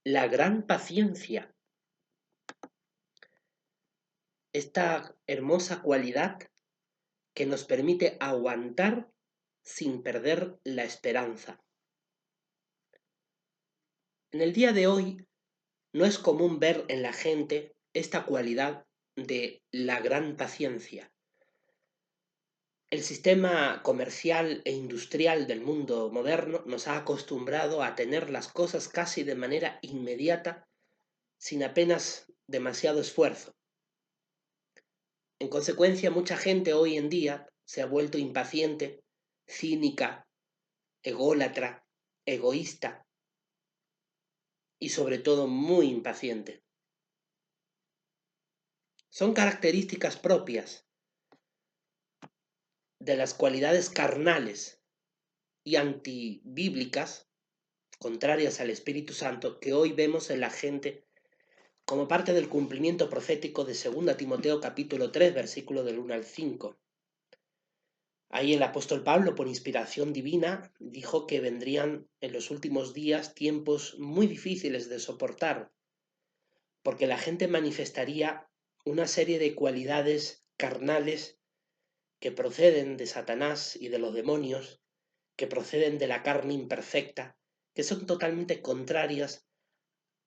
la gran paciencia, esta hermosa cualidad que nos permite aguantar sin perder la esperanza. En el día de hoy no es común ver en la gente esta cualidad de la gran paciencia. El sistema comercial e industrial del mundo moderno nos ha acostumbrado a tener las cosas casi de manera inmediata, sin apenas demasiado esfuerzo. En consecuencia, mucha gente hoy en día se ha vuelto impaciente, cínica, ególatra, egoísta y sobre todo muy impaciente. Son características propias de las cualidades carnales y antibíblicas, contrarias al Espíritu Santo, que hoy vemos en la gente como parte del cumplimiento profético de 2 Timoteo capítulo 3, versículo del 1 al 5. Ahí el apóstol Pablo, por inspiración divina, dijo que vendrían en los últimos días tiempos muy difíciles de soportar, porque la gente manifestaría una serie de cualidades carnales que proceden de Satanás y de los demonios, que proceden de la carne imperfecta, que son totalmente contrarias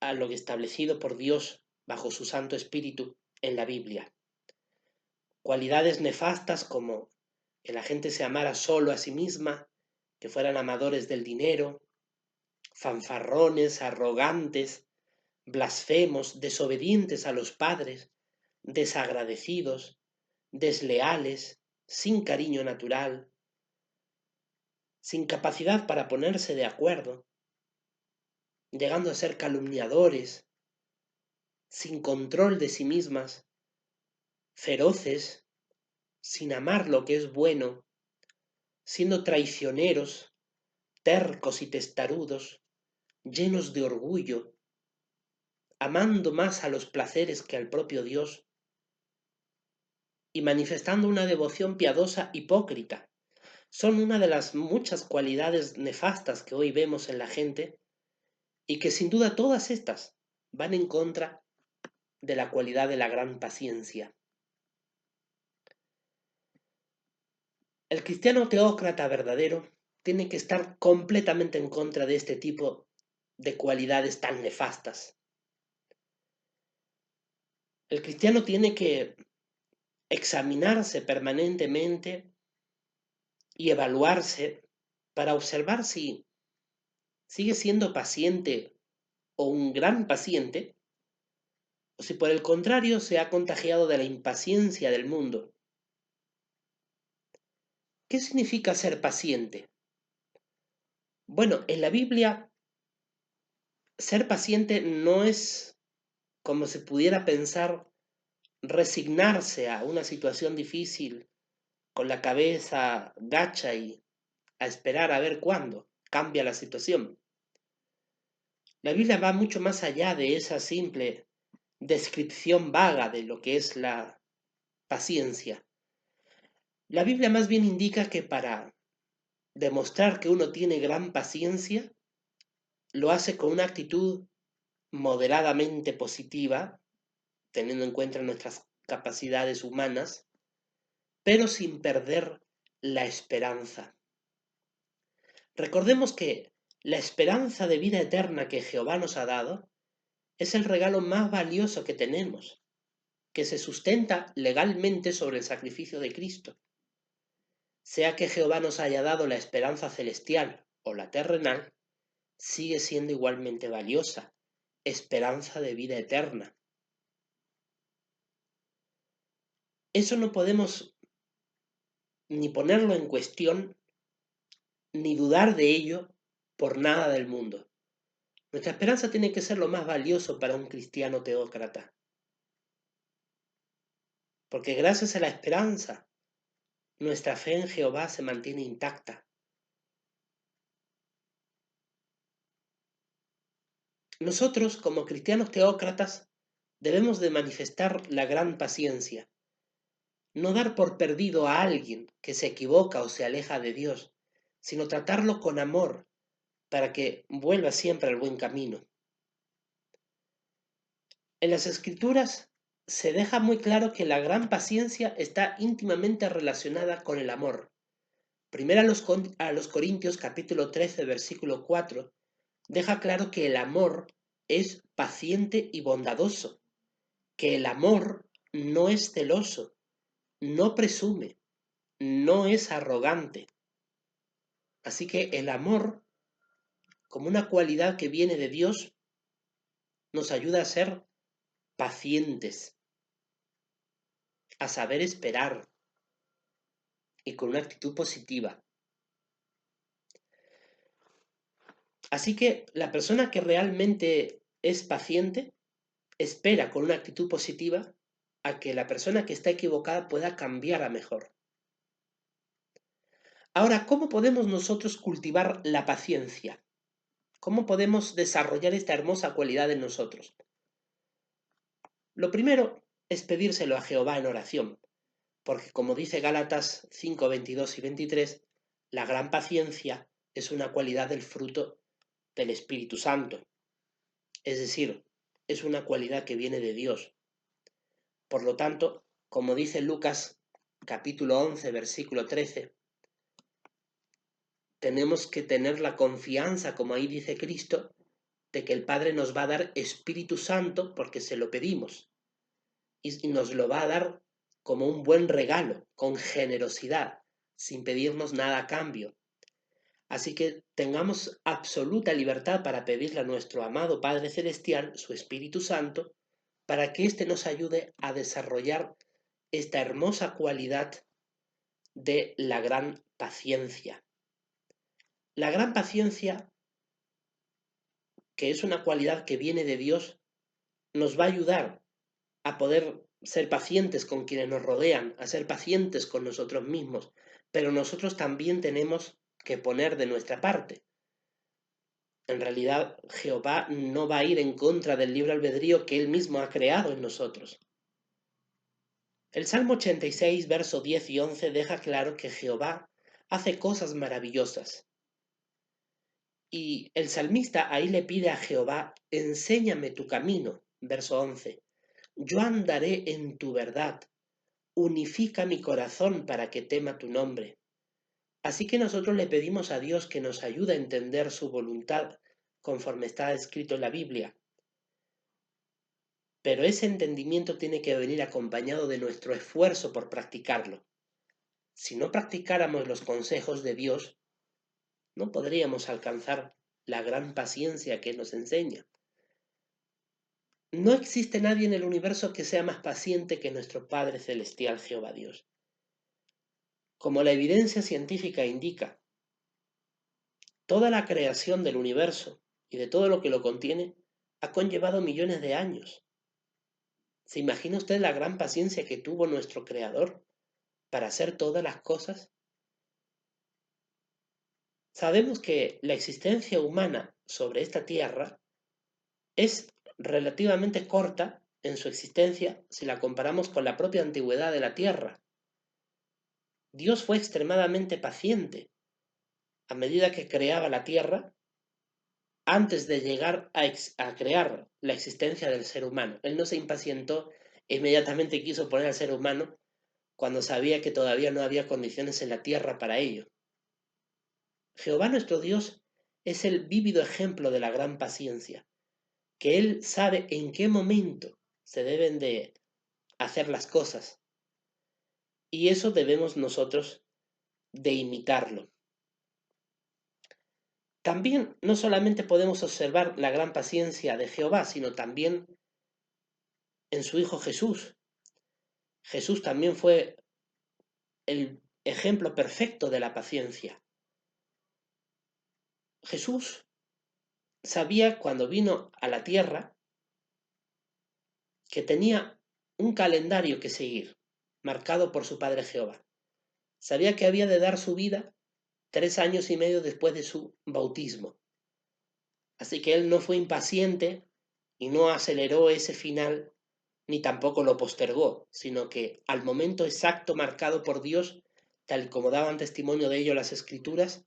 a lo establecido por Dios bajo su Santo Espíritu en la Biblia. Cualidades nefastas como que la gente se amara solo a sí misma, que fueran amadores del dinero, fanfarrones, arrogantes, blasfemos, desobedientes a los padres, desagradecidos, desleales, sin cariño natural, sin capacidad para ponerse de acuerdo, llegando a ser calumniadores, sin control de sí mismas, feroces, sin amar lo que es bueno, siendo traicioneros, tercos y testarudos, llenos de orgullo, amando más a los placeres que al propio Dios y manifestando una devoción piadosa hipócrita. Son una de las muchas cualidades nefastas que hoy vemos en la gente y que sin duda todas estas van en contra de la cualidad de la gran paciencia. El cristiano teócrata verdadero tiene que estar completamente en contra de este tipo de cualidades tan nefastas. El cristiano tiene que examinarse permanentemente y evaluarse para observar si sigue siendo paciente o un gran paciente, o si por el contrario se ha contagiado de la impaciencia del mundo. ¿Qué significa ser paciente? Bueno, en la Biblia, ser paciente no es, como se pudiera pensar, resignarse a una situación difícil con la cabeza gacha y a esperar a ver cuándo cambia la situación. La Biblia va mucho más allá de esa simple descripción vaga de lo que es la paciencia. La Biblia más bien indica que para demostrar que uno tiene gran paciencia, lo hace con una actitud moderadamente positiva, teniendo en cuenta nuestras capacidades humanas, pero sin perder la esperanza. Recordemos que la esperanza de vida eterna que Jehová nos ha dado es el regalo más valioso que tenemos, que se sustenta legalmente sobre el sacrificio de Cristo. Sea que Jehová nos haya dado la esperanza celestial o la terrenal, sigue siendo igualmente valiosa, esperanza de vida eterna. Eso no podemos ni ponerlo en cuestión, ni dudar de ello por nada del mundo. Nuestra esperanza tiene que ser lo más valioso para un cristiano teócrata, porque gracias a la esperanza, nuestra fe en Jehová se mantiene intacta. Nosotros, como cristianos teócratas, debemos de manifestar la gran paciencia, no dar por perdido a alguien que se equivoca o se aleja de Dios, sino tratarlo con amor para que vuelva siempre al buen camino. En las Escrituras se deja muy claro que la gran paciencia está íntimamente relacionada con el amor. Primero a los Corintios capítulo 13, versículo 4, deja claro que el amor es paciente y bondadoso, que el amor no es celoso, no presume, no es arrogante. Así que el amor, como una cualidad que viene de Dios, nos ayuda a ser pacientes, a saber esperar y con una actitud positiva. Así que la persona que realmente es paciente espera con una actitud positiva a que la persona que está equivocada pueda cambiar a mejor. Ahora, ¿cómo podemos nosotros cultivar la paciencia? ¿Cómo podemos desarrollar esta hermosa cualidad en nosotros? Lo primero es pedírselo a Jehová en oración, porque como dice Gálatas 5, 22 y 23, la gran paciencia es una cualidad del fruto del Espíritu Santo. Es decir, es una cualidad que viene de Dios. Por lo tanto, como dice Lucas capítulo 11, versículo 13, tenemos que tener la confianza, como ahí dice Cristo, de que el Padre nos va a dar Espíritu Santo porque se lo pedimos. Y nos lo va a dar como un buen regalo, con generosidad, sin pedirnos nada a cambio. Así que tengamos absoluta libertad para pedirle a nuestro amado Padre Celestial, su Espíritu Santo, para que éste nos ayude a desarrollar esta hermosa cualidad de la gran paciencia. La gran paciencia, que es una cualidad que viene de Dios, nos va a ayudar a poder ser pacientes con quienes nos rodean, a ser pacientes con nosotros mismos, pero nosotros también tenemos que poner de nuestra parte. En realidad, Jehová no va a ir en contra del libre albedrío que Él mismo ha creado en nosotros. El Salmo 86, verso 10 y 11 deja claro que Jehová hace cosas maravillosas. Y el salmista ahí le pide a Jehová, enséñame tu camino, verso 11. Yo andaré en tu verdad, unifica mi corazón para que tema tu nombre. Así que nosotros le pedimos a Dios que nos ayude a entender su voluntad conforme está escrito en la Biblia. Pero ese entendimiento tiene que venir acompañado de nuestro esfuerzo por practicarlo. Si no practicáramos los consejos de Dios, no podríamos alcanzar la gran paciencia que nos enseña. No existe nadie en el universo que sea más paciente que nuestro Padre Celestial Jehová Dios. Como la evidencia científica indica, toda la creación del universo y de todo lo que lo contiene ha conllevado millones de años. ¿Se imagina usted la gran paciencia que tuvo nuestro Creador para hacer todas las cosas? Sabemos que la existencia humana sobre esta tierra es relativamente corta en su existencia si la comparamos con la propia antigüedad de la tierra. Dios fue extremadamente paciente a medida que creaba la tierra antes de llegar a crear la existencia del ser humano. Él no se impacientó e inmediatamente quiso poner al ser humano cuando sabía que todavía no había condiciones en la tierra para ello. Jehová nuestro Dios es el vívido ejemplo de la gran paciencia, que Él sabe en qué momento se deben de hacer las cosas. Y eso debemos nosotros de imitarlo. También no solamente podemos observar la gran paciencia de Jehová, sino también en su Hijo Jesús. Jesús también fue el ejemplo perfecto de la paciencia. Jesús sabía cuando vino a la tierra que tenía un calendario que seguir, marcado por su Padre Jehová. Sabía que había de dar su vida 3 años y medio después de su bautismo. Así que él no fue impaciente y no aceleró ese final, ni tampoco lo postergó, sino que al momento exacto marcado por Dios, tal como daban testimonio de ello las Escrituras,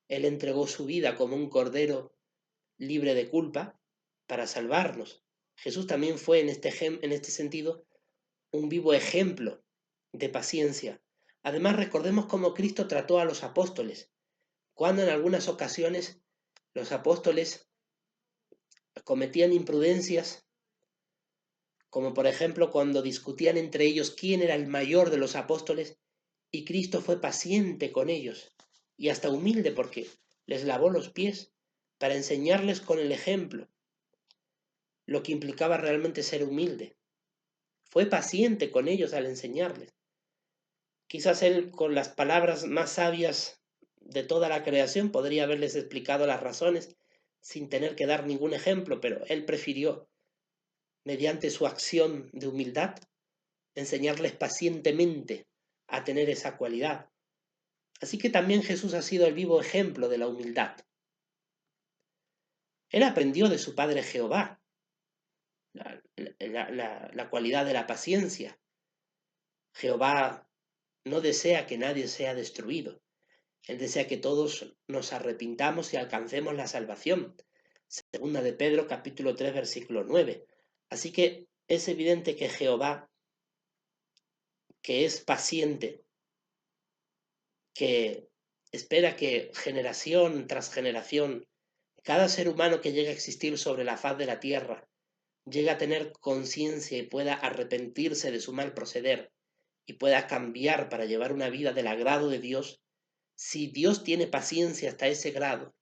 él entregó su vida como un cordero libre de culpa para salvarnos. Jesús también fue en este sentido un vivo ejemplo de paciencia. Además, recordemos cómo Cristo trató a los apóstoles, cuando en algunas ocasiones los apóstoles cometían imprudencias, como por ejemplo cuando discutían entre ellos quién era el mayor de los apóstoles, y Cristo fue paciente con ellos y hasta humilde porque les lavó los pies para enseñarles con el ejemplo lo que implicaba realmente ser humilde. Fue paciente con ellos al enseñarles. Quizás él, con las palabras más sabias de toda la creación, podría haberles explicado las razones sin tener que dar ningún ejemplo, pero él prefirió, mediante su acción de humildad, enseñarles pacientemente a tener esa cualidad. Así que también Jesús ha sido el vivo ejemplo de la humildad. Él aprendió de su padre Jehová la cualidad de la paciencia. Jehová no desea que nadie sea destruido. Él desea que todos nos arrepintamos y alcancemos la salvación. Segunda de Pedro, capítulo 3, versículo 9. Así que es evidente que Jehová, que es paciente, que espera que generación tras generación, cada ser humano que llegue a existir sobre la faz de la tierra, llegue a tener conciencia y pueda arrepentirse de su mal proceder y pueda cambiar para llevar una vida del agrado de Dios. Si Dios tiene paciencia hasta ese grado,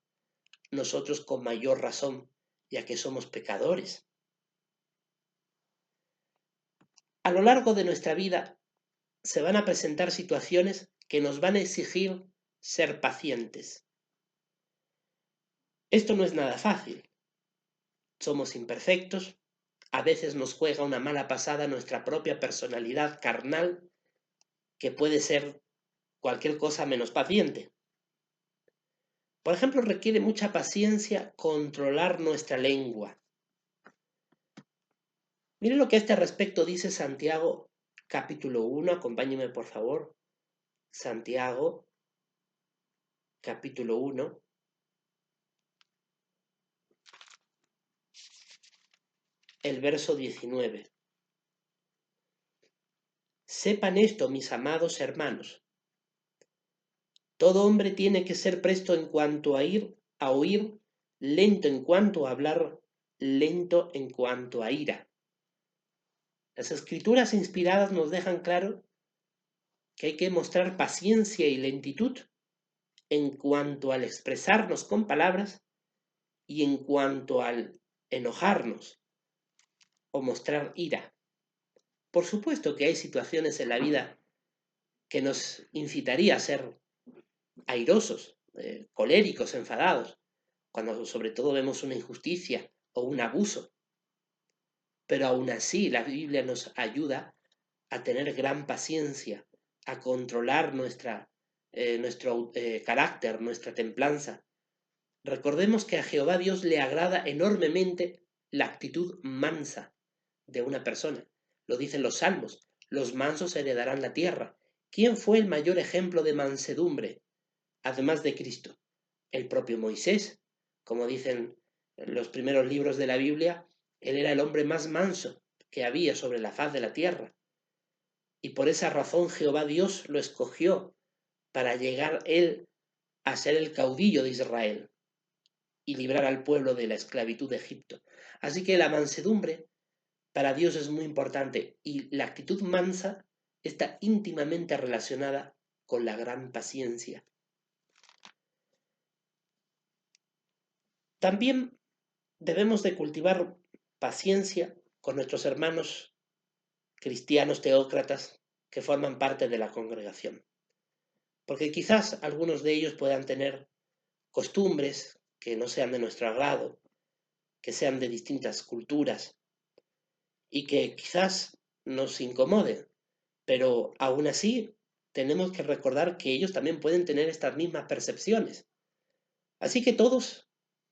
nosotros con mayor razón, ya que somos pecadores. A lo largo de nuestra vida se van a presentar situaciones que nos van a exigir ser pacientes. Esto no es nada fácil. Somos imperfectos, a veces nos juega una mala pasada nuestra propia personalidad carnal, que puede ser cualquier cosa menos paciente. Por ejemplo, requiere mucha paciencia controlar nuestra lengua. Miren lo que a este respecto dice Santiago, capítulo 1, acompáñenme por favor. Santiago, capítulo 1. El verso 19. Sepan esto, mis amados hermanos. Todo hombre tiene que ser presto en cuanto a oír, lento en cuanto a hablar, lento en cuanto a ira. Las escrituras inspiradas nos dejan claro que hay que mostrar paciencia y lentitud en cuanto al expresarnos con palabras y en cuanto al enojarnos o mostrar ira. Por supuesto que hay situaciones en la vida que nos incitaría a ser airosos, coléricos, enfadados, cuando sobre todo vemos una injusticia o un abuso. Pero aún así la Biblia nos ayuda a tener gran paciencia, a controlar nuestro carácter, nuestra templanza. Recordemos que a Jehová Dios le agrada enormemente la actitud mansa de una persona. Lo dicen los salmos, los mansos heredarán la tierra. ¿Quién fue el mayor ejemplo de mansedumbre, además de Cristo? El propio Moisés. Como dicen los primeros libros de la Biblia, él era el hombre más manso que había sobre la faz de la tierra. Y por esa razón Jehová Dios lo escogió para llegar él a ser el caudillo de Israel y librar al pueblo de la esclavitud de Egipto. Así que la mansedumbre para Dios es muy importante y la actitud mansa está íntimamente relacionada con la gran paciencia. También debemos de cultivar paciencia con nuestros hermanos cristianos teócratas que forman parte de la congregación. Porque quizás algunos de ellos puedan tener costumbres que no sean de nuestro agrado, que sean de distintas culturas y que quizás nos incomoden, pero aún así tenemos que recordar que ellos también pueden tener estas mismas percepciones. Así que todos,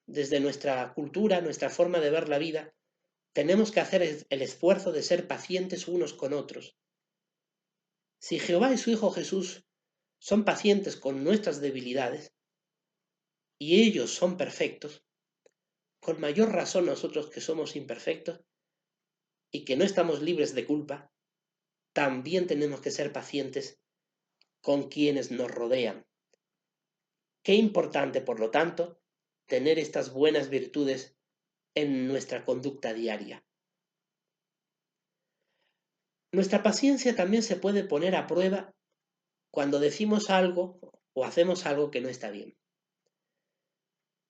desde nuestra cultura, nuestra forma de ver la vida, tenemos que hacer el esfuerzo de ser pacientes unos con otros. Si Jehová y su Hijo Jesús son pacientes con nuestras debilidades y ellos son perfectos, con mayor razón nosotros que somos imperfectos y que no estamos libres de culpa, también tenemos que ser pacientes con quienes nos rodean. Qué importante, por lo tanto, tener estas buenas virtudes en nuestra conducta diaria. Nuestra paciencia también se puede poner a prueba cuando decimos algo o hacemos algo que no está bien.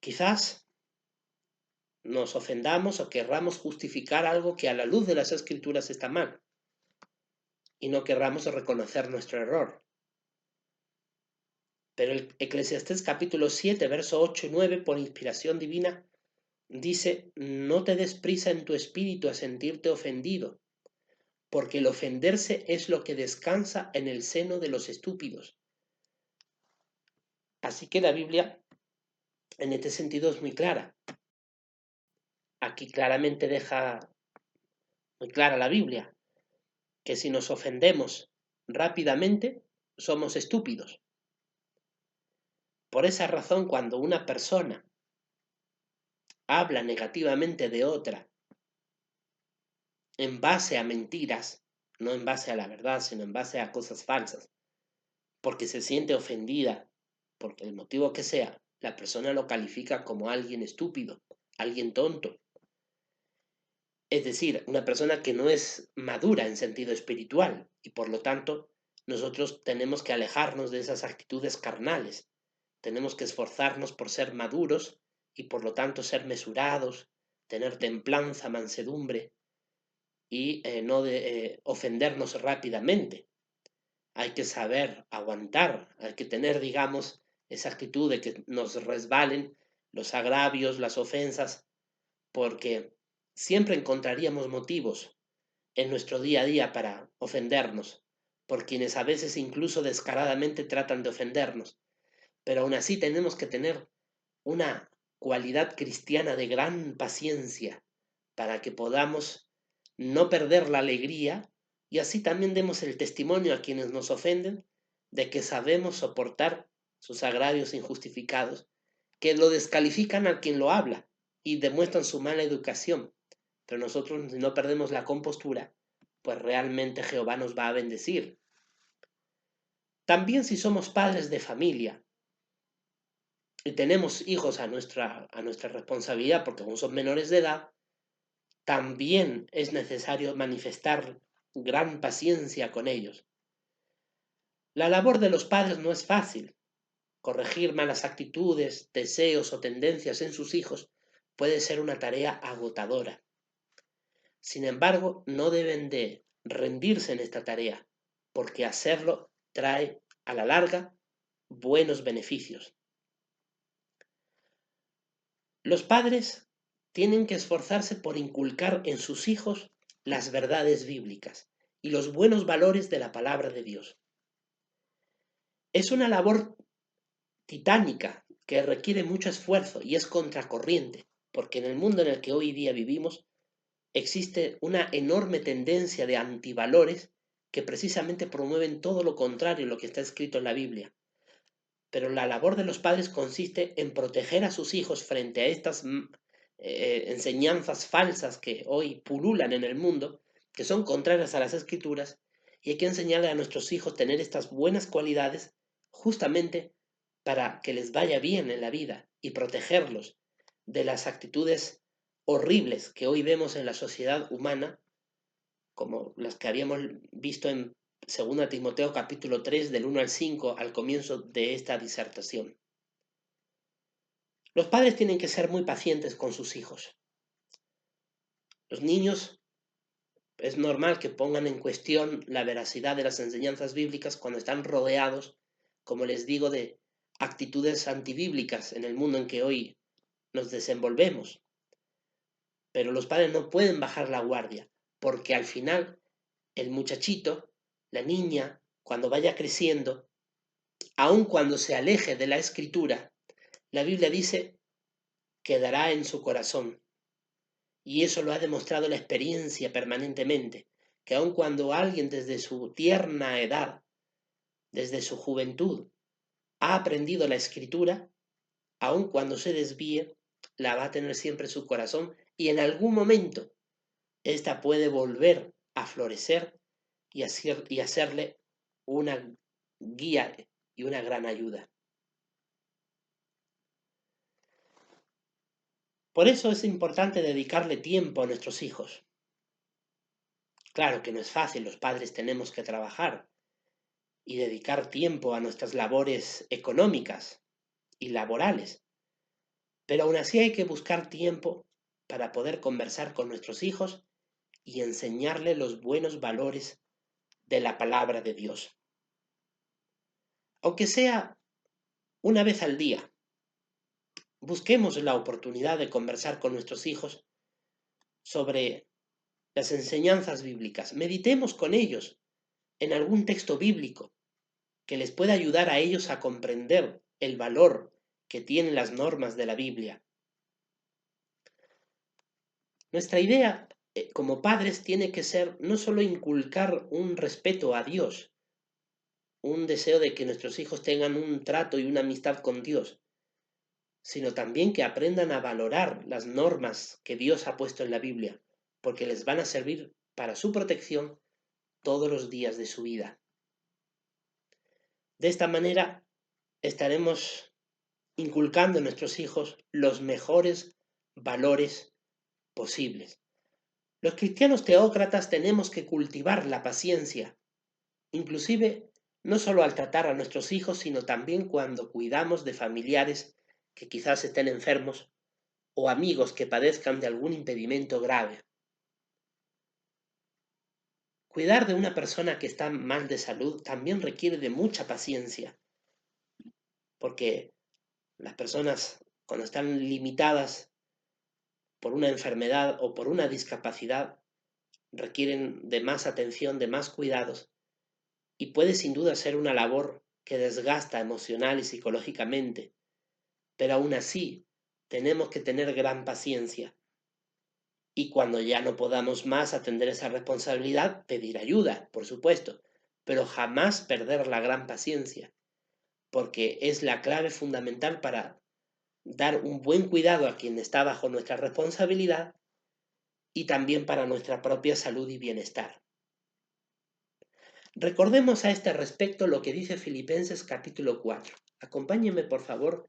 Quizás nos ofendamos o querramos justificar algo que a la luz de las Escrituras está mal y no querramos reconocer nuestro error. Pero el Eclesiastés capítulo 7, verso 8 y 9, por inspiración divina, dice: no te des prisa en tu espíritu a sentirte ofendido, porque el ofenderse es lo que descansa en el seno de los estúpidos. Así que la Biblia, en este sentido, es muy clara. Aquí claramente deja muy clara la Biblia que si nos ofendemos rápidamente, somos estúpidos. Por esa razón, cuando una persona habla negativamente de otra en base a mentiras, no en base a la verdad, sino en base a cosas falsas, porque se siente ofendida, porque el motivo que sea, la persona lo califica como alguien estúpido, alguien tonto. Es decir, una persona que no es madura en sentido espiritual y por lo tanto nosotros tenemos que alejarnos de esas actitudes carnales. Tenemos que esforzarnos por ser maduros y por lo tanto ser mesurados, tener templanza, mansedumbre y no ofendernos rápidamente. Hay que saber aguantar, hay que tener, digamos, esa actitud de que nos resbalen los agravios, las ofensas, porque siempre encontraríamos motivos en nuestro día a día para ofendernos, por quienes a veces incluso descaradamente tratan de ofendernos. Pero aún así tenemos que tener una cualidad cristiana de gran paciencia para que podamos no perder la alegría y así también demos el testimonio a quienes nos ofenden de que sabemos soportar sus agravios injustificados, que lo descalifican a quien lo habla y demuestran su mala educación. Pero nosotros, si no perdemos la compostura, pues realmente Jehová nos va a bendecir. También si somos padres de familia y tenemos hijos a nuestra responsabilidad, porque aún son menores de edad, también es necesario manifestar gran paciencia con ellos. La labor de los padres no es fácil. Corregir malas actitudes, deseos o tendencias en sus hijos puede ser una tarea agotadora. Sin embargo, no deben de rendirse en esta tarea, porque hacerlo trae a la larga buenos beneficios. Los padres tienen que esforzarse por inculcar en sus hijos las verdades bíblicas y los buenos valores de la palabra de Dios. Es una labor titánica que requiere mucho esfuerzo y es contracorriente, porque en el mundo en el que hoy día vivimos existe una enorme tendencia de antivalores que precisamente promueven todo lo contrario a lo que está escrito en la Biblia. Pero la labor de los padres consiste en proteger a sus hijos frente a estas enseñanzas falsas que hoy pululan en el mundo, que son contrarias a las Escrituras, y hay que enseñarle a nuestros hijos tener estas buenas cualidades justamente para que les vaya bien en la vida y protegerlos de las actitudes horribles que hoy vemos en la sociedad humana, como las que habíamos visto en 2 Timoteo capítulo 3 del 1 al 5 al comienzo de esta disertación. Los padres tienen que ser muy pacientes con sus hijos. Los niños es normal que pongan en cuestión la veracidad de las enseñanzas bíblicas cuando están rodeados, como les digo, de actitudes antibíblicas en el mundo en que hoy nos desenvolvemos. Pero los padres no pueden bajar la guardia, porque al final el muchachito, la niña, cuando vaya creciendo, aun cuando se aleje de la escritura, la Biblia dice, quedará en su corazón. Y eso lo ha demostrado la experiencia permanentemente, que aun cuando alguien desde su tierna edad, desde su juventud, ha aprendido la escritura, aun cuando se desvíe, la va a tener siempre en su corazón y en algún momento Esta puede volver a florecer y hacerle una guía y una gran ayuda. Por eso es importante dedicarle tiempo a nuestros hijos. Claro que no es fácil, los padres tenemos que trabajar y dedicar tiempo a nuestras labores económicas y laborales, pero aún así hay que buscar tiempo para poder conversar con nuestros hijos y enseñarles los buenos valores de la palabra de Dios. Aunque sea una vez al día, busquemos la oportunidad de conversar con nuestros hijos sobre las enseñanzas bíblicas. Meditemos con ellos en algún texto bíblico que les pueda ayudar a ellos a comprender el valor que tienen las normas de la Biblia. Nuestra idea como padres tiene que ser no solo inculcar un respeto a Dios, un deseo de que nuestros hijos tengan un trato y una amistad con Dios, sino también que aprendan a valorar las normas que Dios ha puesto en la Biblia, porque les van a servir para su protección todos los días de su vida. De esta manera estaremos inculcando en nuestros hijos los mejores valores posibles. Los cristianos teócratas tenemos que cultivar la paciencia, inclusive no solo al tratar a nuestros hijos, sino también cuando cuidamos de familiares que quizás estén enfermos o amigos que padezcan de algún impedimento grave. Cuidar de una persona que está mal de salud también requiere de mucha paciencia, porque las personas cuando están limitadas por una enfermedad o por una discapacidad requieren de más atención, de más cuidados, y puede sin duda ser una labor que desgasta emocional y psicológicamente, pero aún así tenemos que tener gran paciencia. Y cuando ya no podamos más atender esa responsabilidad, pedir ayuda, por supuesto, pero jamás perder la gran paciencia, porque es la clave fundamental para dar un buen cuidado a quien está bajo nuestra responsabilidad y también para nuestra propia salud y bienestar. Recordemos a este respecto lo que dice Filipenses capítulo 4. Acompáñenme por favor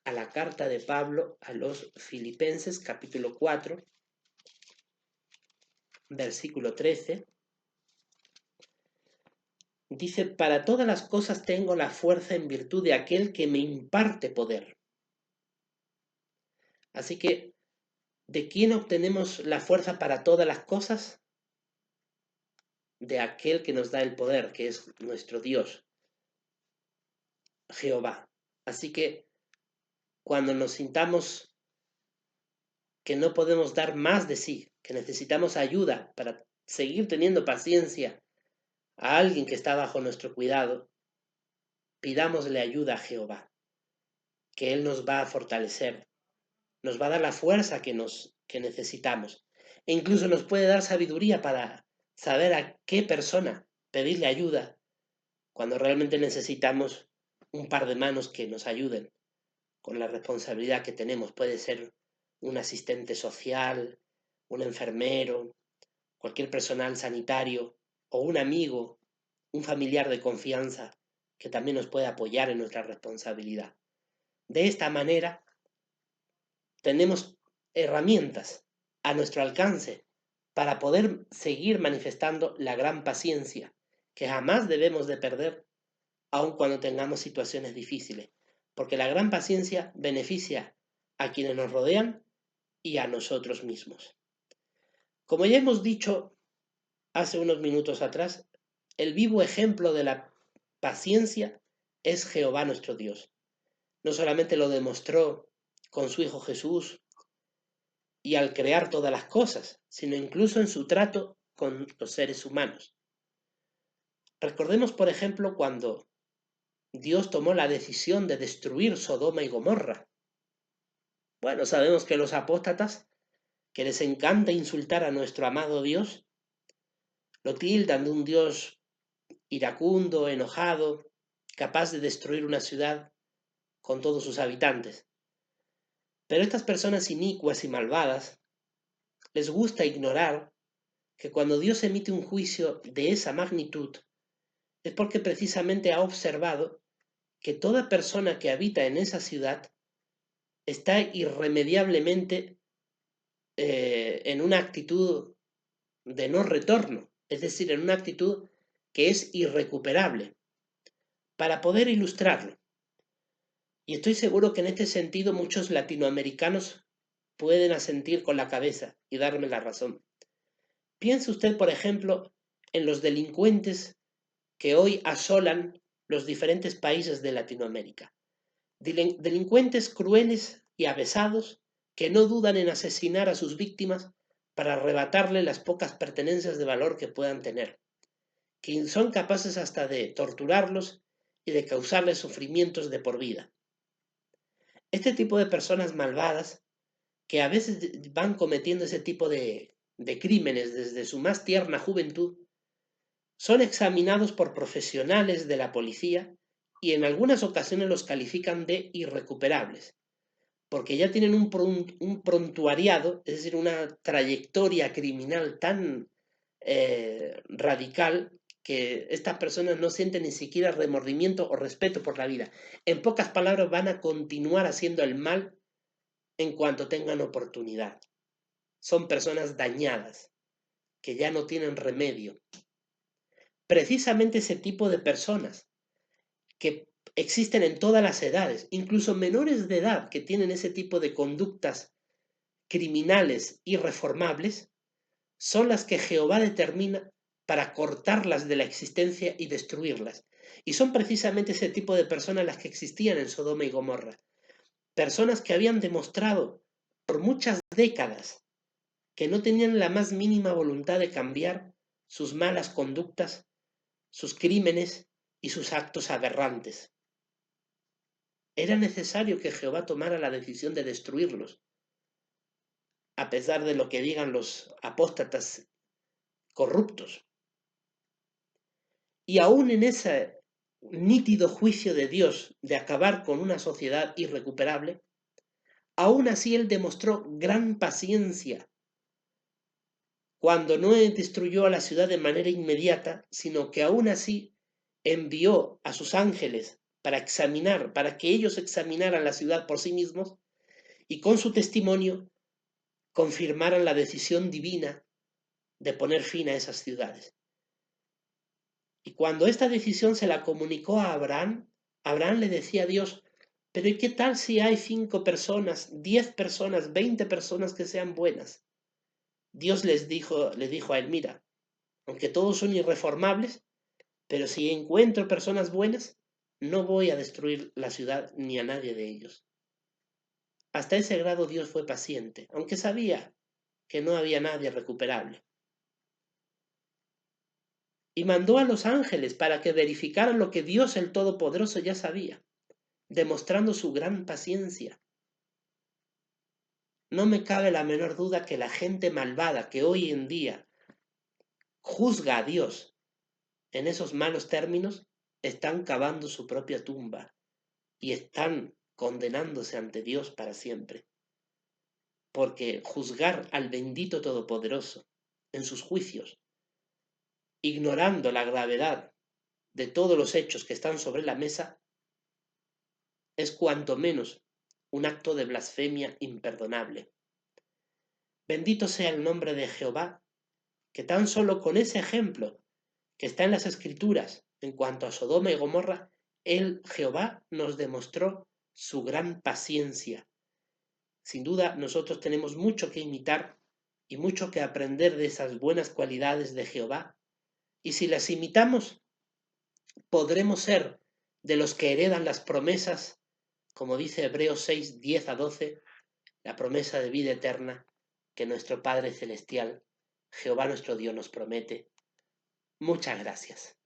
a la carta de Pablo a los Filipenses capítulo 4, versículo 13. Dice, para todas las cosas tengo la fuerza en virtud de aquel que me imparte poder. Así que, ¿de quién obtenemos la fuerza para todas las cosas? De aquel que nos da el poder, que es nuestro Dios, Jehová. Así que, cuando nos sintamos que no podemos dar más de sí, que necesitamos ayuda para seguir teniendo paciencia a alguien que está bajo nuestro cuidado, pidámosle ayuda a Jehová, que Él nos va a fortalecer, nos va a dar la fuerza que necesitamos. E incluso nos puede dar sabiduría para saber a qué persona pedirle ayuda cuando realmente necesitamos un par de manos que nos ayuden con la responsabilidad que tenemos. Puede ser un asistente social, un enfermero, cualquier personal sanitario o un amigo, un familiar de confianza que también nos puede apoyar en nuestra responsabilidad. De esta manera, tenemos herramientas a nuestro alcance para poder seguir manifestando la gran paciencia que jamás debemos de perder, aun cuando tengamos situaciones difíciles, porque la gran paciencia beneficia a quienes nos rodean y a nosotros mismos. Como ya hemos dicho hace unos minutos atrás, el vivo ejemplo de la paciencia es Jehová nuestro Dios. No solamente lo demostró con su Hijo Jesús y al crear todas las cosas, sino incluso en su trato con los seres humanos. Recordemos, por ejemplo, cuando Dios tomó la decisión de destruir Sodoma y Gomorra. Bueno, sabemos que los apóstatas, que les encanta insultar a nuestro amado Dios, lo tildan de un Dios iracundo, enojado, capaz de destruir una ciudad con todos sus habitantes. Pero estas personas inicuas y malvadas les gusta ignorar que cuando Dios emite un juicio de esa magnitud, es porque precisamente ha observado que toda persona que habita en esa ciudad está irremediablemente en una actitud de no retorno, es decir, en una actitud que es irrecuperable. Para poder ilustrarlo, y estoy seguro que en este sentido muchos latinoamericanos pueden asentir con la cabeza y darme la razón. Piense usted, por ejemplo, en los delincuentes que hoy asolan los diferentes países de Latinoamérica. Delincuentes crueles y avesados que no dudan en asesinar a sus víctimas para arrebatarle las pocas pertenencias de valor que puedan tener, que son capaces hasta de torturarlos y de causarles sufrimientos de por vida. Este tipo de personas malvadas, que a veces van cometiendo ese tipo de crímenes desde su más tierna juventud, son examinados por profesionales de la policía y en algunas ocasiones los califican de irrecuperables, porque ya tienen un prontuariado, es decir, una trayectoria criminal tan radical que estas personas no sienten ni siquiera remordimiento o respeto por la vida. En pocas palabras, van a continuar haciendo el mal en cuanto tengan oportunidad. Son personas dañadas, que ya no tienen remedio. Precisamente ese tipo de personas que existen en todas las edades, incluso menores de edad que tienen ese tipo de conductas criminales irreformables, son las que Jehová determina para cortarlas de la existencia y destruirlas. Y son precisamente ese tipo de personas las que existían en Sodoma y Gomorra. Personas que habían demostrado por muchas décadas que no tenían la más mínima voluntad de cambiar sus malas conductas, sus crímenes y sus actos aberrantes. Era necesario que Jehová tomara la decisión de destruirlos, a pesar de lo que digan los apóstatas corruptos. Y aún en ese nítido juicio de Dios de acabar con una sociedad irrecuperable, aún así Él demostró gran paciencia cuando no destruyó a la ciudad de manera inmediata, sino que aún así envió a sus ángeles para que ellos examinaran la ciudad por sí mismos y con su testimonio confirmaran la decisión divina de poner fin a esas ciudades. Y cuando esta decisión se la comunicó a Abraham, Abraham le decía a Dios, pero ¿y qué tal si hay 5 personas, 10 personas, 20 personas que sean buenas? Dios le dijo a él, mira, aunque todos son irreformables, pero si encuentro personas buenas, no voy a destruir la ciudad ni a nadie de ellos. Hasta ese grado Dios fue paciente, aunque sabía que no había nadie recuperable. Y mandó a los ángeles para que verificaran lo que Dios el Todopoderoso ya sabía, demostrando su gran paciencia. No me cabe la menor duda que la gente malvada que hoy en día juzga a Dios en esos malos términos, están cavando su propia tumba y están condenándose ante Dios para siempre. Porque juzgar al bendito Todopoderoso en sus juicios, ignorando la gravedad de todos los hechos que están sobre la mesa, es cuanto menos un acto de blasfemia imperdonable. Bendito sea el nombre de Jehová, que tan solo con ese ejemplo que está en las Escrituras en cuanto a Sodoma y Gomorra, Jehová, nos demostró su gran paciencia. Sin duda, nosotros tenemos mucho que imitar y mucho que aprender de esas buenas cualidades de Jehová, y si las imitamos, podremos ser de los que heredan las promesas, como dice Hebreos 6, 10 a 12, la promesa de vida eterna que nuestro Padre Celestial, Jehová nuestro Dios, nos promete. Muchas gracias.